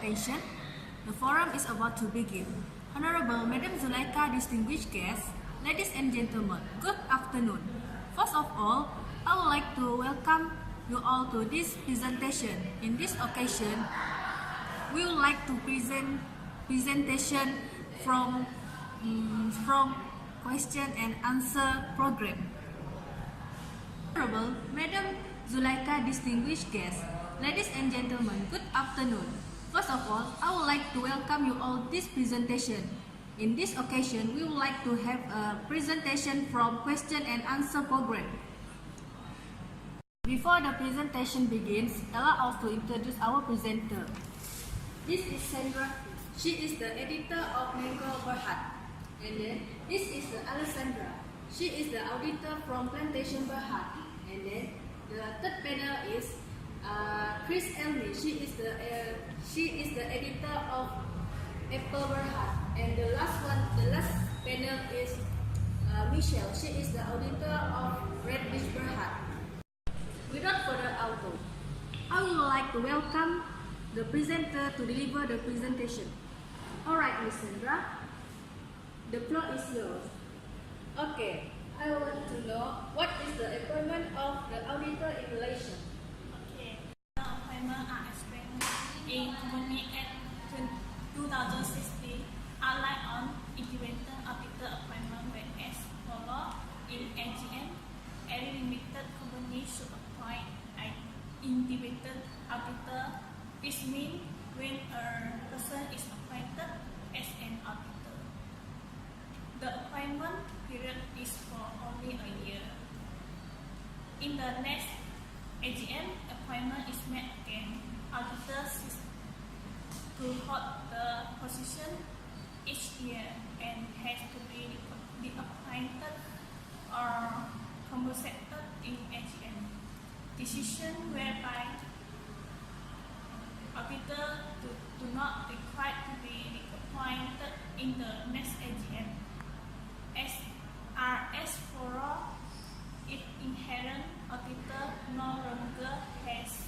occasion, the forum is about to begin. Honorable Madam Zulaika, distinguished guests, ladies and gentlemen, good afternoon. First of all, I would like to welcome you all to this presentation. In this occasion, we would like to present presentation from question and answer program. Honorable Madam Zulaika, distinguished guests, ladies and gentlemen, good afternoon. First of all, I would like to welcome you all this presentation. In this occasion, we would like to have a presentation from question and answer program. Before the presentation begins, allow us to introduce our presenter. This is Sandra. She is the editor of Mango Berhad. And then this is Alessandra. She is the auditor from Plantation Berhad. And then the third panel is Chris Elmi. She is the editor of Apple Berhad. And the last panel is Michelle. She is the auditor of Red Beach Berhad. Without further ado, I would like to welcome the presenter to deliver the presentation. Alright, Ms. Sandra, the floor is yours. Okay, I want to know what is the appointment of the auditor in relation. Okay, the appointment are explained in Company Act 2016, outlined on independent auditor appointment as follows. In AGM, every limited company should appoint an independent auditor. This means when a person is appointed as an auditor, the appointment period is for only a year. In the next AGM, appointment is made again. Auditors is to hold the position each year and has to be appointed or compensated in AGM. Decision whereby auditors do not require to be appointed in the next AGM. As for if inherent auditor no longer has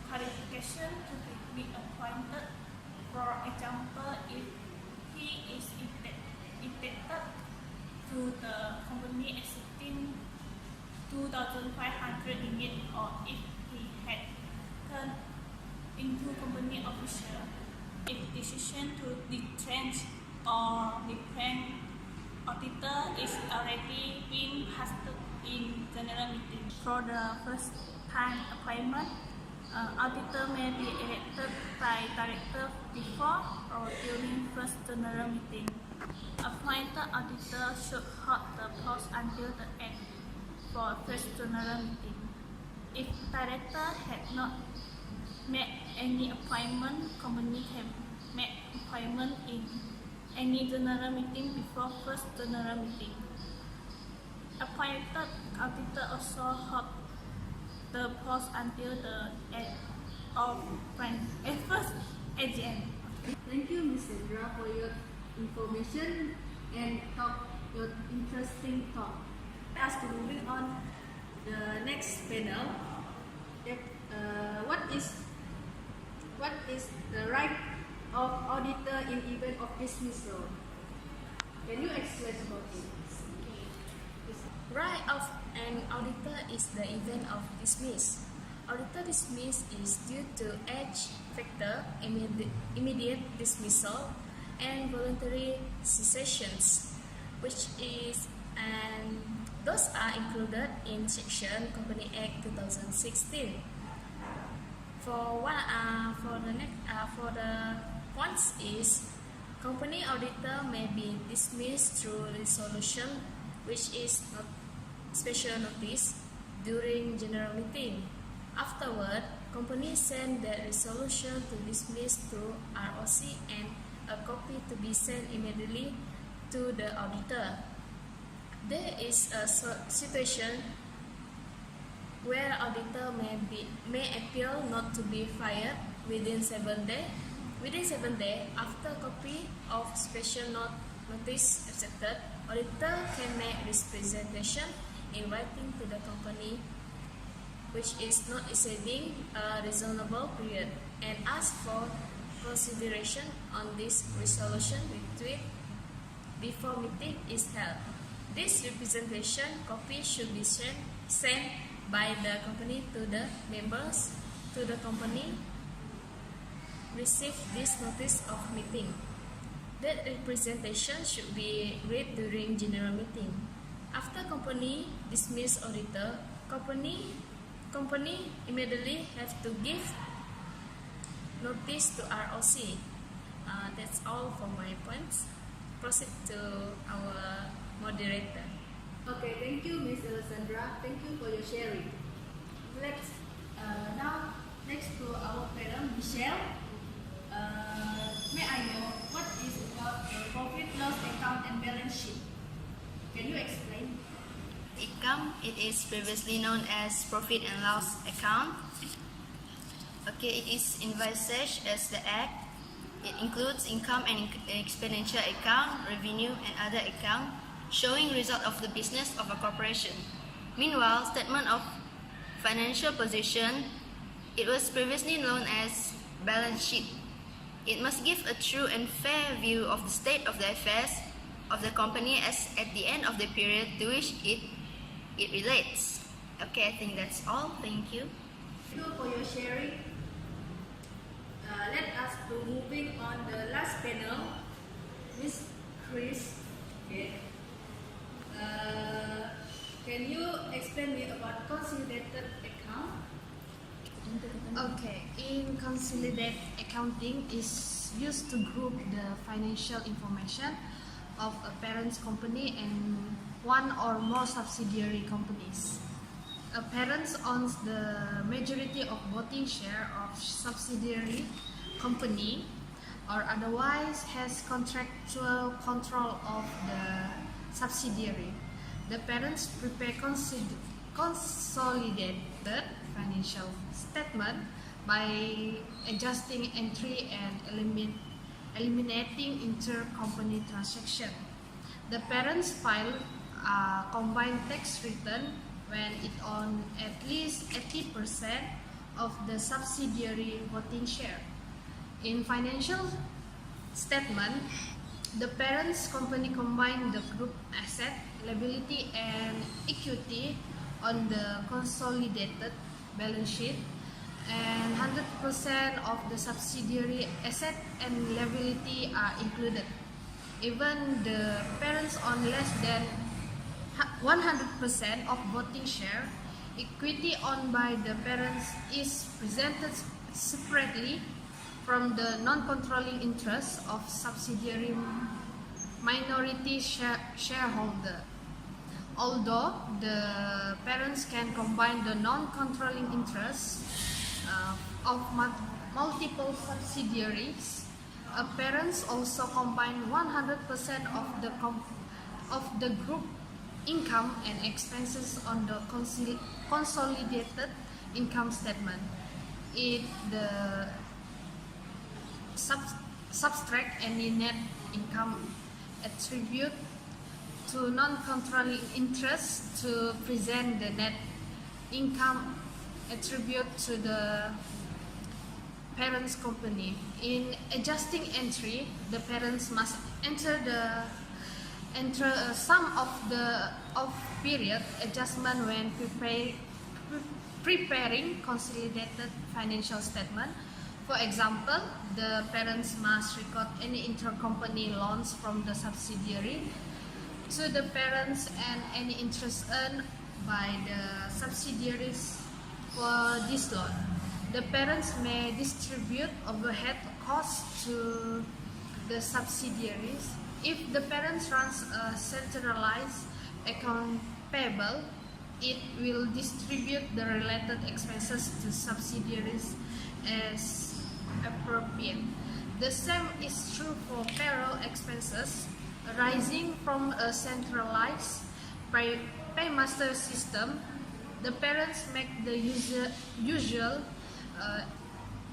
qualification to be appointed. For example, if he is indebted to the company exceeding 2,500 ringgit, or if he had turned into company official, if decision to retrench or replace auditor is already been passed in general meeting. For the first time appointment, auditor may be elected by director before or during first general meeting. Appointed auditor should hold the post until the end for first general meeting. If director had not made any appointment, company can make appointment in any general meeting before first general meeting. Appointed auditor also hold the post until the end of first AGM. Thank you, Ms. Sandra, for your information and your interesting talk. As to moving on the next panel, what is the right of auditor in event of dismissal? Can you explain about it? Right of an auditor is the event of dismiss. Auditor dismiss is due to age factor, immediate dismissal, and voluntary cessations, those are included in Section Company Act 2016. For the points is company auditor may be dismissed through resolution, which is not special notice during general meeting. Afterward, company send the resolution to dismiss through ROC and a copy to be sent immediately to the auditor. There is a situation where auditor may appeal not to be fired within 7 days. Within 7 days after copy of special notice accepted, auditor can make this presentation in writing to the company, which is not exceeding a reasonable period, and ask for consideration on this resolution before meeting is held. This representation copy should be sent by the company to the members to the company receive this notice of meeting. That representation should be read during general meeting. After company dismiss auditor, company immediately have to give notice to ROC. That's all for my points. Proceed to our moderator. Okay, thank you, Ms. Alessandra. Thank you for your sharing. Let's now next to our panel, Michelle. May I know what is about the profit loss account and balance sheet? Can you explain? Income, it is previously known as profit and loss account. Okay, it is envisaged as the act. It includes income and expenditure account, revenue and other account showing result of the business of a corporation. Meanwhile, statement of financial position, it was previously known as balance sheet. It must give a true and fair view of the state of the affairs of the company as at the end of the period to which it relates. Okay, I think that's all. Thank you. Thank you for your sharing. Let us to moving on the last panel, Miss Chris. Okay. Can you explain me about consolidated account? Okay, in consolidated accounting is used to group the financial information of a parent company and one or more subsidiary companies. A parent owns the majority of voting share of subsidiary company or otherwise has contractual control of the subsidiary. The parents prepare consolidated financial statement by adjusting entry and eliminating intercompany transaction. The parents file a combined tax return when it owns at least 80% of the subsidiary voting share. In financial statement, the parents company combine the group asset, liability and equity on the consolidated balance sheet, and 100% of the subsidiary asset and liability are included. Even the parents own less than 100% of voting share, equity owned by the parents is presented separately from the non-controlling interest of subsidiary minority shareholder. Although the parents can combine the non-controlling interests of multiple subsidiaries, parents also combine 100% of the group income and expenses on the consolidated income statement. The subtract any net income attribute to non-controlling interest to present the net income attribute to the parents company. In adjusting entry, the parents must enter a sum of period adjustment when preparing consolidated financial statement. For example, the parents must record any intercompany loans from the subsidiary to the parents and any interest earned by the subsidiaries for this loan. The parents may distribute overhead costs to the subsidiaries. If the parents runs a centralized account payable, it will distribute the related expenses to subsidiaries as appropriate. The same is true for payroll expenses arising from a centralized paymaster system. The parents make the usual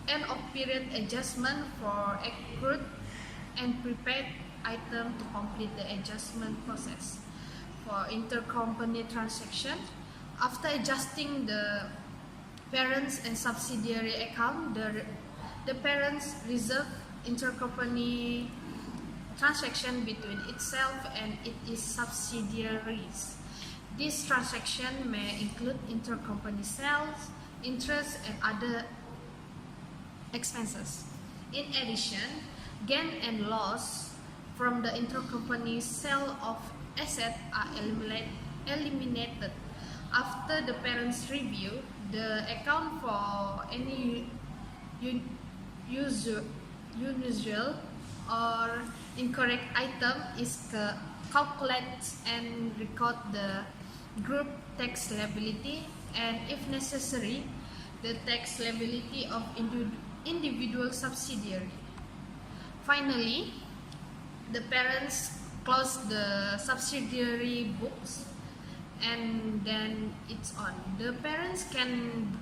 end of period adjustment for accrued and prepaid item to complete the adjustment process. For intercompany transaction, after adjusting the parents and subsidiary account, The parents reserve intercompany transaction between itself and its subsidiaries. This transaction may include intercompany sales, interest, and other expenses. In addition, gain and loss from the intercompany sale of assets are eliminated. After the parents review, the account for any unusual or incorrect item is calculated and record the group tax liability, and if necessary, the tax liability of individual subsidiary. Finally, the parents close the subsidiary books and then it's on. The parents can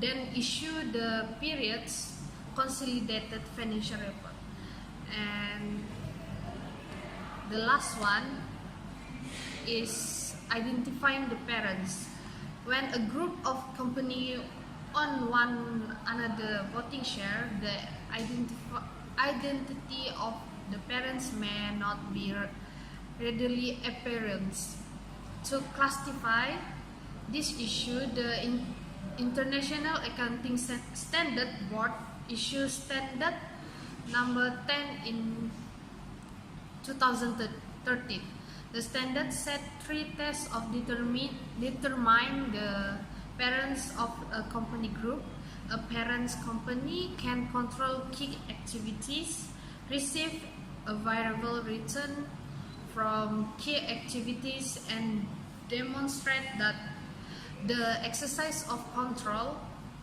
then issue the period's consolidated financial report. And the last one is identifying the parents. When a group of company own one another voting share, the identity of the parents may not be readily apparent. To classify this issue, the International Accounting Standard Board issued Standard number 10 in 2013. The standard set 3 tests of determine the parents of a company group. A parent's company can control key activities, receive a variable return from key activities, and demonstrate that the exercise of control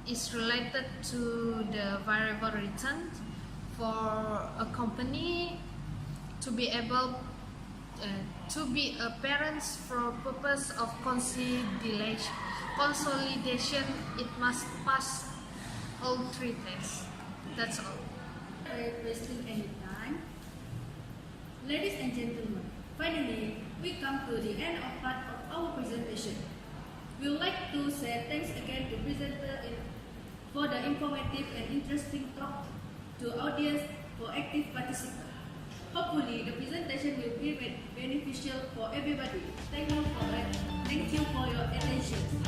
is related to the variable return. For a company to be able to be a parent for purpose of consolidation, it must pass all 3 tests. That's all. Wasting any time. Ladies and gentlemen, finally, we come to the end of part of our presentation. We would like to say thanks again to presenter for the informative and interesting talk, to audience for active participation. Hopefully, the presentation will be beneficial for everybody. Thank you for your attention.